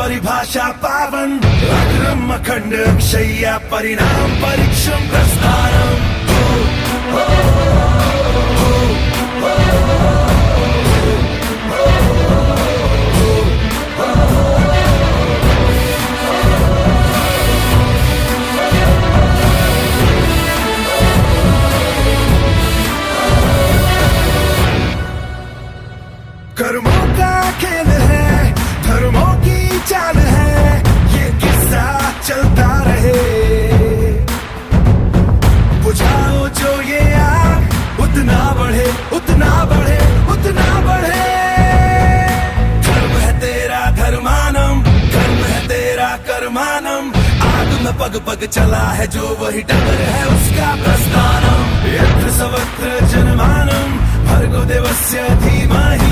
परिभाषा पावन अग्रम अखंड अक्षय्या परिणाम परीक्षम प्रस्थानम कर्मों का खेल है, धर्मों की चाल है, ये किस्सा चलता रहे। बुझाओ जो ये आग, उतना बढ़े, उतना बढ़े, उतना बढ़े। धर्म है तेरा धर्मानम, कर्म है तेरा कर्मानम। आग में पग पग चला है जो वही डगर है उसका प्रस्थानम। यत्र सर्वत्र जनमानम, भर्गो देवस्य धीमहि